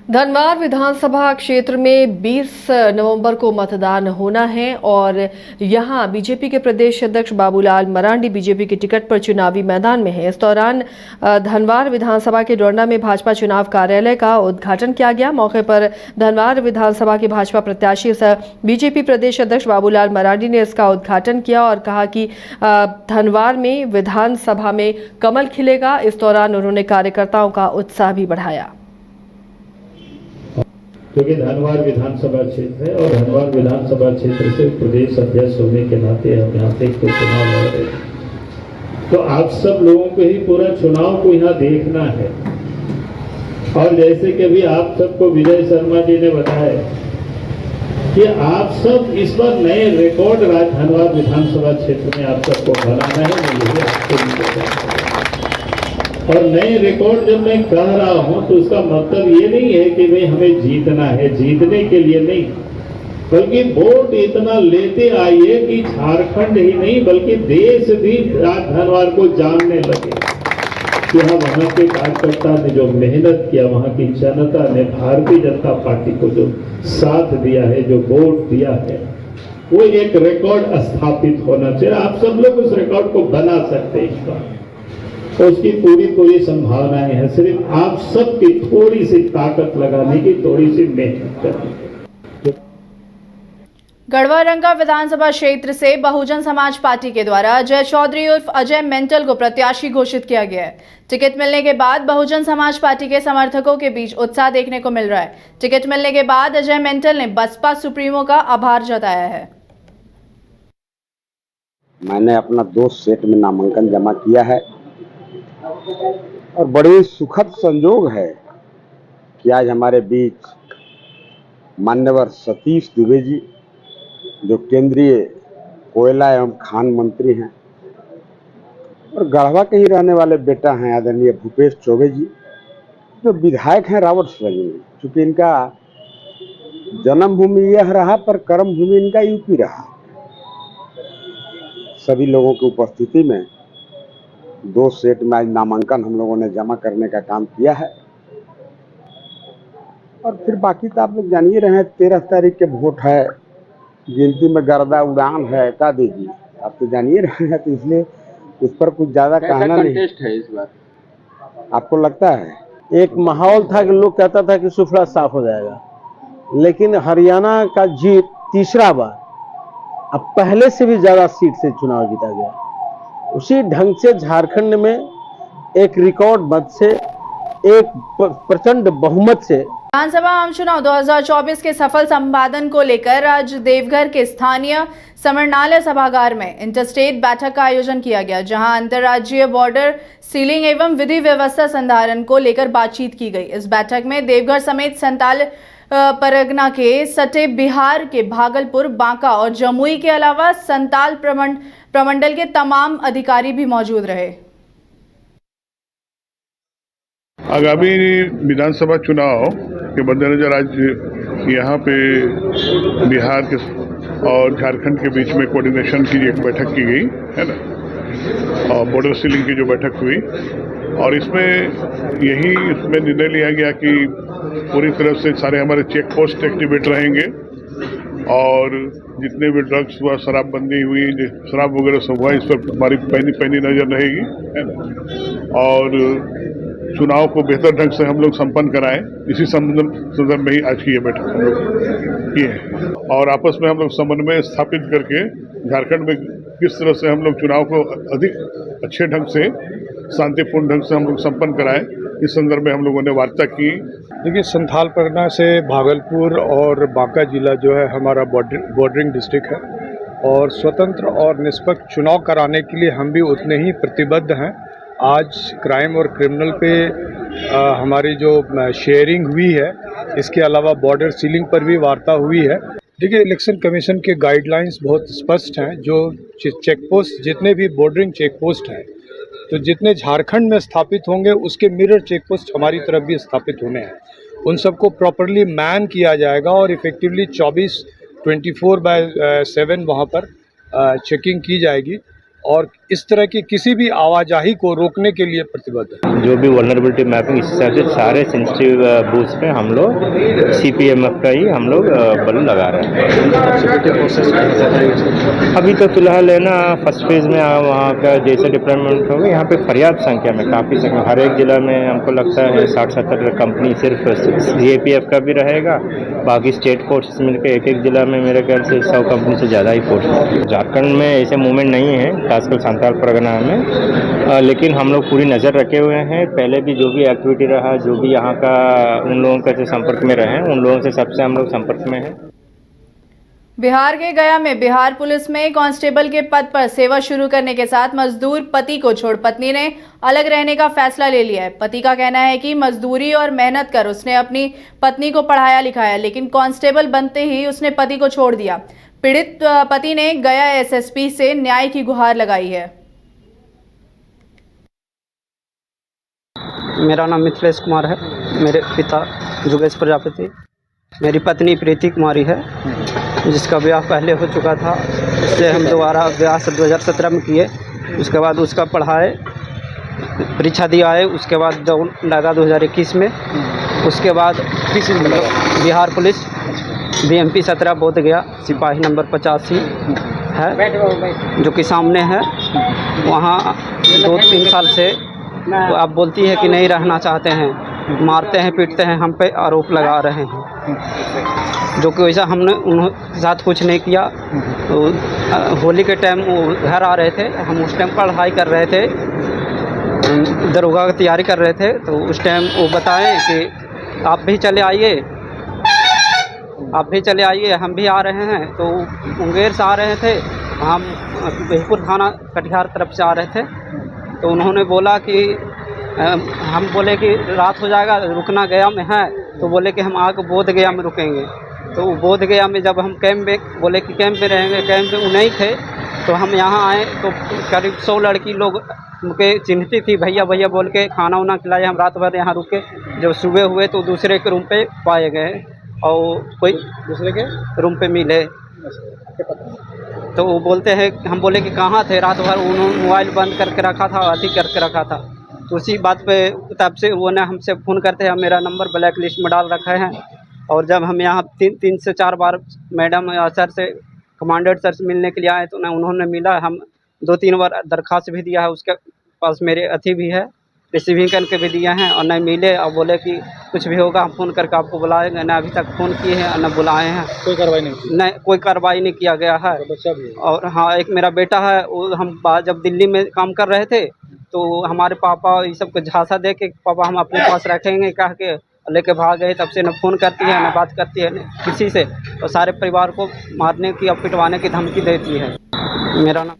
धनवार विधानसभा क्षेत्र में 20 नवंबर को मतदान होना है और यहां बीजेपी के प्रदेश अध्यक्ष बाबूलाल मरांडी बीजेपी की टिकट पर चुनावी मैदान में है। इस दौरान धनवार विधानसभा के डोरना में भाजपा चुनाव कार्यालय का उद्घाटन किया गया। मौके पर धनवार विधानसभा के भाजपा प्रत्याशी सह बीजेपी प्रदेश अध्यक्ष बाबूलाल मरांडी ने इसका उद्घाटन किया और कहा कि धनवार में विधानसभा में कमल खिलेगा। इस दौरान उन्होंने कार्यकर्ताओं का उत्साह भी बढ़ाया। क्योंकि धनवार विधानसभा क्षेत्र है और धनवार विधानसभा क्षेत्र से प्रदेश अध्यक्ष होने के नाते हम यहाँ से तो चुनाव लड़ रहे हैं, तो आप सब लोगों को ही पूरा चुनाव को यहाँ देखना है। और जैसे कि अभी आप सबको विजय शर्मा जी ने बताया कि आप सब इस बार नए रिकॉर्ड धनवार विधानसभा क्षेत्र में आप सबको बनाना है, मुझे आपको और नए रिकॉर्ड जब मैं कह रहा हूं तो उसका मतलब ये नहीं है कि भाई हमें जीतना है, जीतने के लिए नहीं, बल्कि वोट इतना लेते आइए कि झारखंड ही नहीं बल्कि देश भी धनवार को जानने लगे कि हाँ वहां के कार्यकर्ता ने जो मेहनत किया, वहां की जनता ने भारतीय जनता पार्टी को जो साथ दिया है, जो वोट दिया है, वो एक रिकॉर्ड स्थापित होना चाहिए। आप सब लोग उस रिकॉर्ड को बना सकते हैं। इस बार तो उसकी पूरी संभावनाएं हैं, सिर्फ आप सबकी थोड़ी सी ताकत लगाने की, थोड़ी सी मेहनत करनी। गढ़वा रंगा विधानसभा क्षेत्र से बहुजन समाज पार्टी के द्वारा अजय चौधरी उर्फ अजय मेंटल को प्रत्याशी घोषित किया गया है। टिकट मिलने के बाद बहुजन समाज पार्टी के समर्थकों के बीच उत्साह देखने को मिल रहा है। टिकट मिलने के बाद अजय मेंटल ने बसपा सुप्रीमो का आभार जताया है। मैंने अपना 2 सेट में नामांकन जमा किया है और बड़े सुखद संजोग है कि आज हमारे बीच मान्यवर सतीश दुबे जी, जो केंद्रीय कोयला एवं खान मंत्री हैं, और गढ़वा के ही रहने वाले बेटा हैं आदरणीय भूपेश चौबे जी, जो विधायक हैं रावतसर में। चूंकि इनका जन्मभूमि यह रहा पर कर्म भूमि इनका यूपी रहा। सभी लोगों की उपस्थिति में 2 सेट में आज नामांकन हम लोगों ने जमा करने का काम किया है और फिर बाकी तो आप लोग जान ही रहे हैं। 13 तारीख के वोट है, गिनती में गर्दा उड़ान है, का दीजिए आप तो जान ही रहे हैं, तो इसलिए उस पर कुछ ज्यादा कहना नहीं है। इस बार आपको लगता है एक माहौल था कि लोग कहता था कि सुफड़ा साफ हो जाएगा, लेकिन हरियाणा का जीत तीसरा बार, अब पहले से भी ज्यादा सीट से चुनाव जीता गया। उसी ढंग से झारखंड में एक रिकॉर्ड मत से, एक प्रचंड बहुमत से विधानसभा आम चुनाव 2024 के सफल संपादन को लेकर आज देवघर के स्थानीय समरनालय सभागार में इंटरस्टेट बैठक का आयोजन किया गया, जहां अंतर्राज्यीय बॉर्डर सीलिंग एवं विधि व्यवस्था संधारण को लेकर बातचीत की गई। इस बैठक में देवघर समेत संताल परगना के सटे बिहार के भागलपुर, बांका और जमुई के अलावा संताल प्रमंडल के तमाम अधिकारी भी मौजूद रहे। आगामी विधानसभा चुनाव के मद्देनजर आज यहाँ पे बिहार के और झारखंड के बीच में कोऑर्डिनेशन की एक बैठक की गई है ना, और बॉर्डर सीलिंग की जो बैठक हुई, और इसमें निर्णय लिया गया कि पूरी तरह से सारे हमारे चेक पोस्ट एक्टिवेट रहेंगे और जितने भी ड्रग्स हुआ, शराबबंदी हुई, शराब वगैरह सब हुआ, इस पर हमारी पैनी नजर रहेगी है ना, और चुनाव को बेहतर ढंग से हम लोग संपन्न कराएं। इसी संदर्भ में ही आज की ये बैठक हम लोग की है और आपस में हम लोग समन्वय स्थापित करके झारखंड में किस तरह से हम लोग चुनाव को अधिक अच्छे ढंग से, शांतिपूर्ण ढंग से हम लोग संपन्न कराएं, इस संदर्भ में हम लोगों ने वार्ता की। देखिए, संथाल परगना से भागलपुर और बांका जिला जो है हमारा बॉर्डरिंग डिस्ट्रिक्ट है और स्वतंत्र और निष्पक्ष चुनाव कराने के लिए हम भी उतने ही प्रतिबद्ध हैं। आज क्राइम और क्रिमिनल पे हमारी जो शेयरिंग हुई है, इसके अलावा बॉर्डर सीलिंग पर भी वार्ता हुई है। देखिए, इलेक्शन कमीशन के गाइडलाइंस बहुत स्पष्ट हैं। जो चेक पोस्ट, जितने भी बॉर्डरिंग चेक पोस्ट हैं, तो जितने झारखंड में स्थापित होंगे उसके मिरर चेक पोस्ट हमारी तरफ भी स्थापित होने हैं। उन सबको प्रॉपरली मैन किया जाएगा और इफेक्टिवली 24/7 वहाँ पर चेकिंग की जाएगी और इस तरह की किसी भी आवाजाही को रोकने के लिए प्रतिबद्ध है। जो भी वल्नरेबिलिटी मैपिंग इस हिसाब से सारे सेंसिटिव बूथ्स पे हम लोग CPMF का ही हम लोग बल लगा रहे हैं। अभी तो फिलहाल है ना फर्स्ट फेज में वहाँ का जैसे डिप्लॉयमेंट होगा, यहाँ पे पर्याप्त संख्या में काफ़ी संख्या हर एक जिला में हमको लगता है 60-70 कंपनी सिर्फ CAPF का भी रहेगा, बाकी स्टेट फोर्सेस मिलकर एक एक जिला में मेरे ख्याल से 100 कंपनी से ज़्यादा ही फोर्स है। झारखंड में ऐसे मूवमेंट नहीं है खासकर संथाल परगना में, लेकिन हम लोग पूरी नज़र रखे हुए हैं। पहले भी जो भी एक्टिविटी रहा, जो भी यहाँ का उन लोगों के संपर्क में रहे, उन लोगों से सबसे हम लोग संपर्क में हैं। बिहार के गया में बिहार पुलिस में कांस्टेबल के पद पर सेवा शुरू करने के साथ मजदूर पति को छोड़ पत्नी ने अलग रहने का फैसला ले लिया है। पति का कहना है कि मजदूरी और मेहनत कर उसने अपनी पत्नी को पढ़ाया लिखाया, लेकिन कांस्टेबल बनते ही उसने पति को छोड़ दिया। पीड़ित पति ने गया SSP से न्याय की गुहार लगाई है। मेरा नाम मिथिलेश कुमार है। मेरे पिता जुगेश प्रजापति, मेरी पत्नी प्रीति कुमारी है, जिसका ब्याह पहले हो चुका था। उससे हम दोबारा ब्याह 2017 में किए। उसके बाद उसका पढ़ाए, परीक्षा दिया है। उसके बाद लगा 2021 में। उसके बाद बिहार पुलिस BMP 17 बोध गया, सिपाही नंबर 85 है, जो कि सामने है। वहाँ 2-3 साल से तो आप बोलती है कि नहीं रहना चाहते हैं, मारते हैं, पीटते हैं, हम पे आरोप लगा रहे हैं, जो कि वैसा हमने उनके साथ कुछ नहीं किया। तो होली के टाइम वो घर आ रहे थे, हम उस टाइम पढ़ाई कर रहे थे, दरोगा की तैयारी कर रहे थे। तो उस टाइम वो बताएं कि आप भी चले आइए, आप भी चले आइए, हम भी आ रहे हैं। तो मुंगेर से आ रहे थे, हम बिहपुर थाना कटिहार तरफ से आ रहे थे। तो उन्होंने बोला कि हम बोले कि रात हो जाएगा, रुकना गया में है। तो बोले कि हम आके बोध गया में रुकेंगे। तो बोध गया में जब हम कैंप में बोले कि कैंप में रहेंगे, कैंप में वो नहीं थे। तो हम यहाँ आए तो करीब 100 लड़की लोग उनके चिन्हती थी, भैया भैया बोल के खाना वाना खिलाए। हम रात भर यहाँ रुके। जब सुबह हुए तो दूसरे के रूम पे पाए गए और कोई दूसरे के रूम पे मिले। तो वो बोलते हैं, हम बोले कि कहाँ थे रात भर। उन्होंने मोबाइल बंद करके रखा था, अति करके रखा था। तो उसी बात पे तब से वो ने हमसे फ़ोन करते हैं, मेरा नंबर ब्लैक लिस्ट में डाल रखा है। और जब हम यहाँ 3 से 4 बार मैडम या सर से, कमांडेंट सर से मिलने के लिए आए, तो ना उन्होंने मिला। हम 2-3 बार दरख्वास्त भी दिया है, उसके पास मेरे अथी भी है, रिसीविंग करके भी दिया है, और न मिले। और बोले कि कुछ भी होगा हम फ़ोन करके आपको बुलाएंगे। न अभी तक फ़ोन किए हैं, न बुलाए हैं। कोई कार्रवाई नहीं किया गया है। और हाँ, एक मेरा बेटा है, वो हम जब दिल्ली में काम कर रहे थे तो हमारे पापा ये सब को झांसा दे के, पापा हम अपने पास रखेंगे कह के लेके भाग गए। तब से न फ़ोन करती है, न बात करती है किसी से, और सारे परिवार को मारने की और पिटवाने की धमकी देती है। मेरा नाम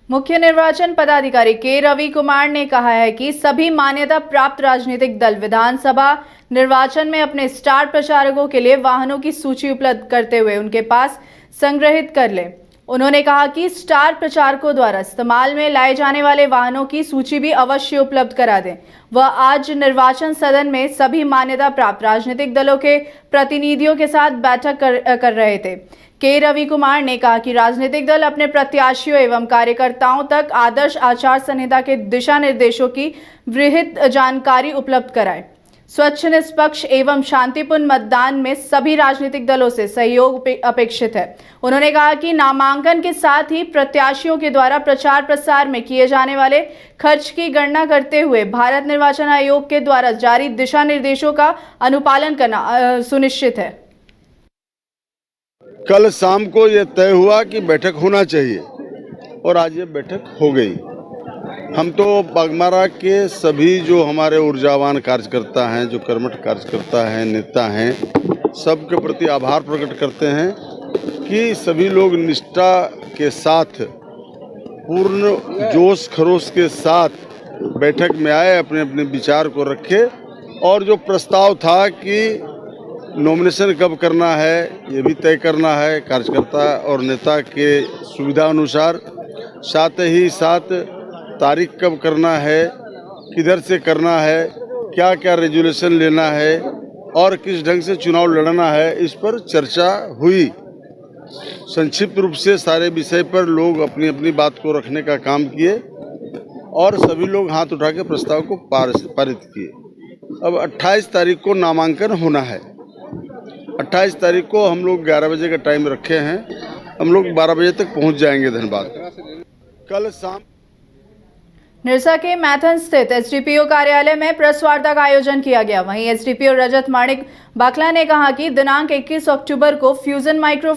मुख्य निर्वाचन पदाधिकारी के रवि कुमार ने कहा है कि सभी मान्यता प्राप्त राजनीतिक दल विधानसभा निर्वाचन में अपने स्टार प्रचारकों के लिए वाहनों की सूची उपलब्ध करते हुए उनके पास संग्रहित कर लें। उन्होंने कहा कि स्टार प्रचारकों द्वारा इस्तेमाल में लाए जाने वाले वाहनों की सूची भी अवश्य उपलब्ध करा दें। वह आज निर्वाचन सदन में सभी मान्यता प्राप्त राजनीतिक दलों के प्रतिनिधियों के साथ बैठक कर रहे थे। के रवि कुमार ने कहा कि राजनीतिक दल अपने प्रत्याशियों एवं कार्यकर्ताओं तक आदर्श आचार संहिता के दिशा निर्देशों की विस्तृत जानकारी उपलब्ध कराए। स्वच्छ, निष्पक्ष एवं शांतिपूर्ण मतदान में सभी राजनीतिक दलों से सहयोग अपेक्षित है। उन्होंने कहा कि नामांकन के साथ ही प्रत्याशियों के द्वारा प्रचार प्रसार में किए जाने वाले खर्च की गणना करते हुए भारत निर्वाचन आयोग के द्वारा जारी दिशा निर्देशों का अनुपालन करना सुनिश्चित है। कल शाम को ये तय हुआ कि बैठक होना चाहिए और आज ये बैठक हो गई। हम तो बागमारा के सभी जो हमारे ऊर्जावान कार्यकर्ता हैं, जो कर्मठ कार्यकर्ता हैं, नेता हैं, सबके प्रति आभार प्रकट करते हैं कि सभी लोग निष्ठा के साथ, पूर्ण जोश खरोश के साथ बैठक में आए, अपने अपने विचार को रखे। और जो प्रस्ताव था कि नॉमिनेशन कब करना है ये भी तय करना है कार्यकर्ता और नेता के सुविधा अनुसार, साथ ही साथ तारीख कब करना है, किधर से करना है, क्या क्या रेजुलेशन लेना है और किस ढंग से चुनाव लड़ना है, इस पर चर्चा हुई। संक्षिप्त रूप से सारे विषय पर लोग अपनी अपनी बात को रखने का काम किए और सभी लोग हाथ उठा के प्रस्ताव को पारित किए। अब 28 तारीख को नामांकन होना है। 28 तारीख को हम लोग 11 बजे का टाइम रखे हैं, हम लोग 12 बजे तक पहुंच जाएंगे धनबाद। कल शाम निरसा के मैथन स्थित एसडीपीओ कार्यालय में प्रेस वार्ता का आयोजन किया गया। वहीं एसडीपीओ रजत माणिक बाकला ने कहा कि दिनांक 21 अक्टूबर को फ्यूजन माइक्रो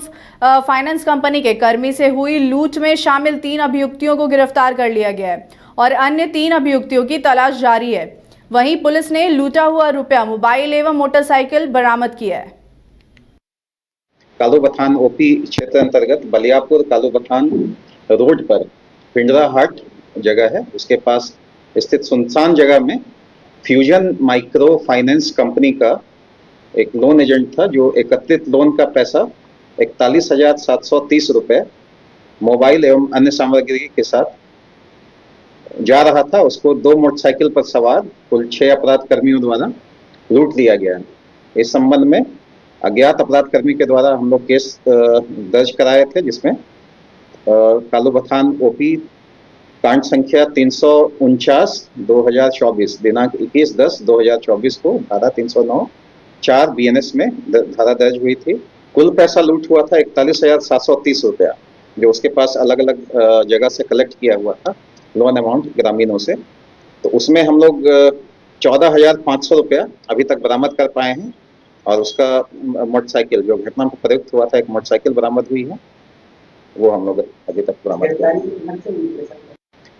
फाइनेंस कंपनी के कर्मी से हुई लूट में शामिल 3 अभियुक्तों को गिरफ्तार कर लिया गया है और अन्य 3 अभियुक्तों की तलाश जारी है। वहीं पुलिस ने लूटा हुआ रुपया, मोबाइल एवं मोटरसाइकिल बरामद किया है। कालूबथान ओपी क्षेत्र अंतर्गत बलियापुर कालूबथान रोड पर पिंडरा हाट जगह है, उसके पास स्थित सुनसान जगह में फ्यूजन माइक्रो फाइनेंस कंपनी का एक लोन एजेंट था जो एकत्रित लोन का पैसा 41,730 रुपए मोबाइल एवं अन्य सामग्री के साथ जा रहा था। उसको 2 मोटरसाइकिल पर सवार कुल 6 अपराध कर्मियों द्वारा लूट लिया गया। इस संबंध में अज्ञात अपराध कर्मी के द्वारा हम लोग केस दर्ज कराए थे, जिसमें कालूबथान ओपी कांड संख्या 349/2024 दिनांक 21/10/2024 को धारा 309(4) BNS में धारा दर्ज हुई थी। कुल पैसा लूट हुआ था 41,730 रुपया, जो उसके पास अलग अलग जगह से कलेक्ट किया हुआ था लोन अमाउंट ग्रामीणों से। तो उसमें हम लोग 14,500 रुपया अभी तक बरामद कर पाए हैं और उसका मोटरसाइकिल जो घटना में प्रयुक्त हुआ था, एक मोटरसाइकिल बरामद हुई है, वो हम लोग अभी तक बरामद किया।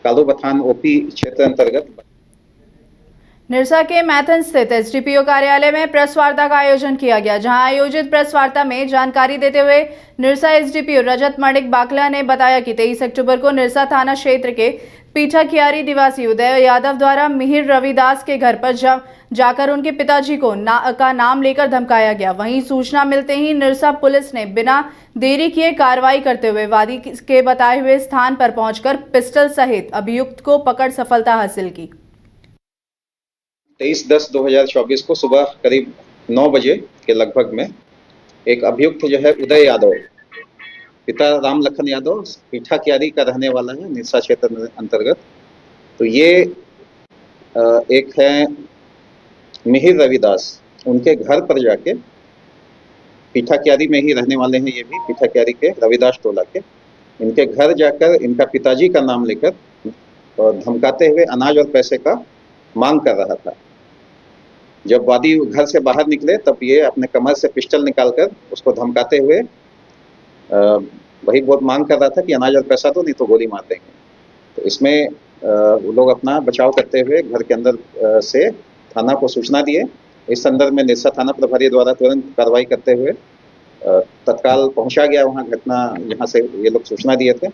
कालूबथान ओपी क्षेत्र अंतर्गत निरसा के मैथन स्थित एसडीपीओ कार्यालय में प्रेस वार्ता का आयोजन किया गया, जहां आयोजित प्रेस वार्ता में जानकारी देते हुए निरसा एसडीपीओ रजत माणिक बाकला ने बताया कि 23 अक्टूबर को निरसा थाना क्षेत्र के पीठाकियारी निवासी उदय यादव द्वारा मिहिर रविदास के घर पर जाकर उनके पिताजी को का नाम लेकर धमकाया गया। वहीं सूचना मिलते ही निरसा पुलिस ने बिना देरी किए कार्रवाई करते हुए वादी के बताए हुए स्थान पर पहुंचकर पिस्टल सहित अभियुक्त को पकड़ सफलता हासिल की। 23/10/2024 को सुबह करीब 9 बजे के लगभग में एक अभियुक्त जो है उदय यादव, पिता राम लखन यादव, पीठाकियारी का रहने वाला है, निरसा क्षेत्र अंतर्गत। तो ये एक है मिहिर रविदास, उनके घर पर जाके, पीठाकियारी में ही रहने वाले हैं ये भी, पीठाकियारी के रविदास टोला के, इनके घर जाकर इनका पिताजी का नाम लेकर धमकाते हुए अनाज और पैसे का मांग कर रहा था। जब वादी घर से बाहर निकले तब ये अपने कमर से पिस्टल निकालकर उसको धमकाते हुए वही बहुत मांग कर रहा था कि अनाज और पैसा दो, नहीं तो गोली मार देंगे। तो इसमें वो लोग अपना बचाव करते हुए घर के अंदर से थाना को सूचना दिए। इस संदर्भ में निरसा थाना प्रभारी द्वारा तुरंत कार्रवाई करते हुए तत्काल पहुंचा गया वहां घटना जहां से ये लोग सूचना दिए थे,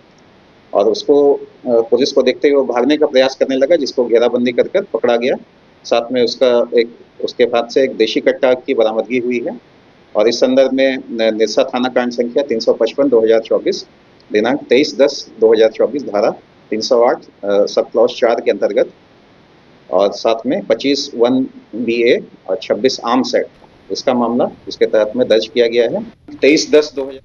और उसको पुलिस को देखते हुए भागने का प्रयास करने लगा, जिसको घेराबंदी कर पकड़ा गया। साथ में उसके हाथ से एक देशी कट्टा की बरामदगी हुई है। और इस संदर्भ में निरसा थाना कांड संख्या 355/2024 दिनांक 23/10/2024 धारा 308 सब क्लॉज 4 के अंतर्गत और साथ में 25(1)BA और 26 आर्म्स एक्ट, इसका मामला इसके तहत में दर्ज किया गया है। 23/10/2024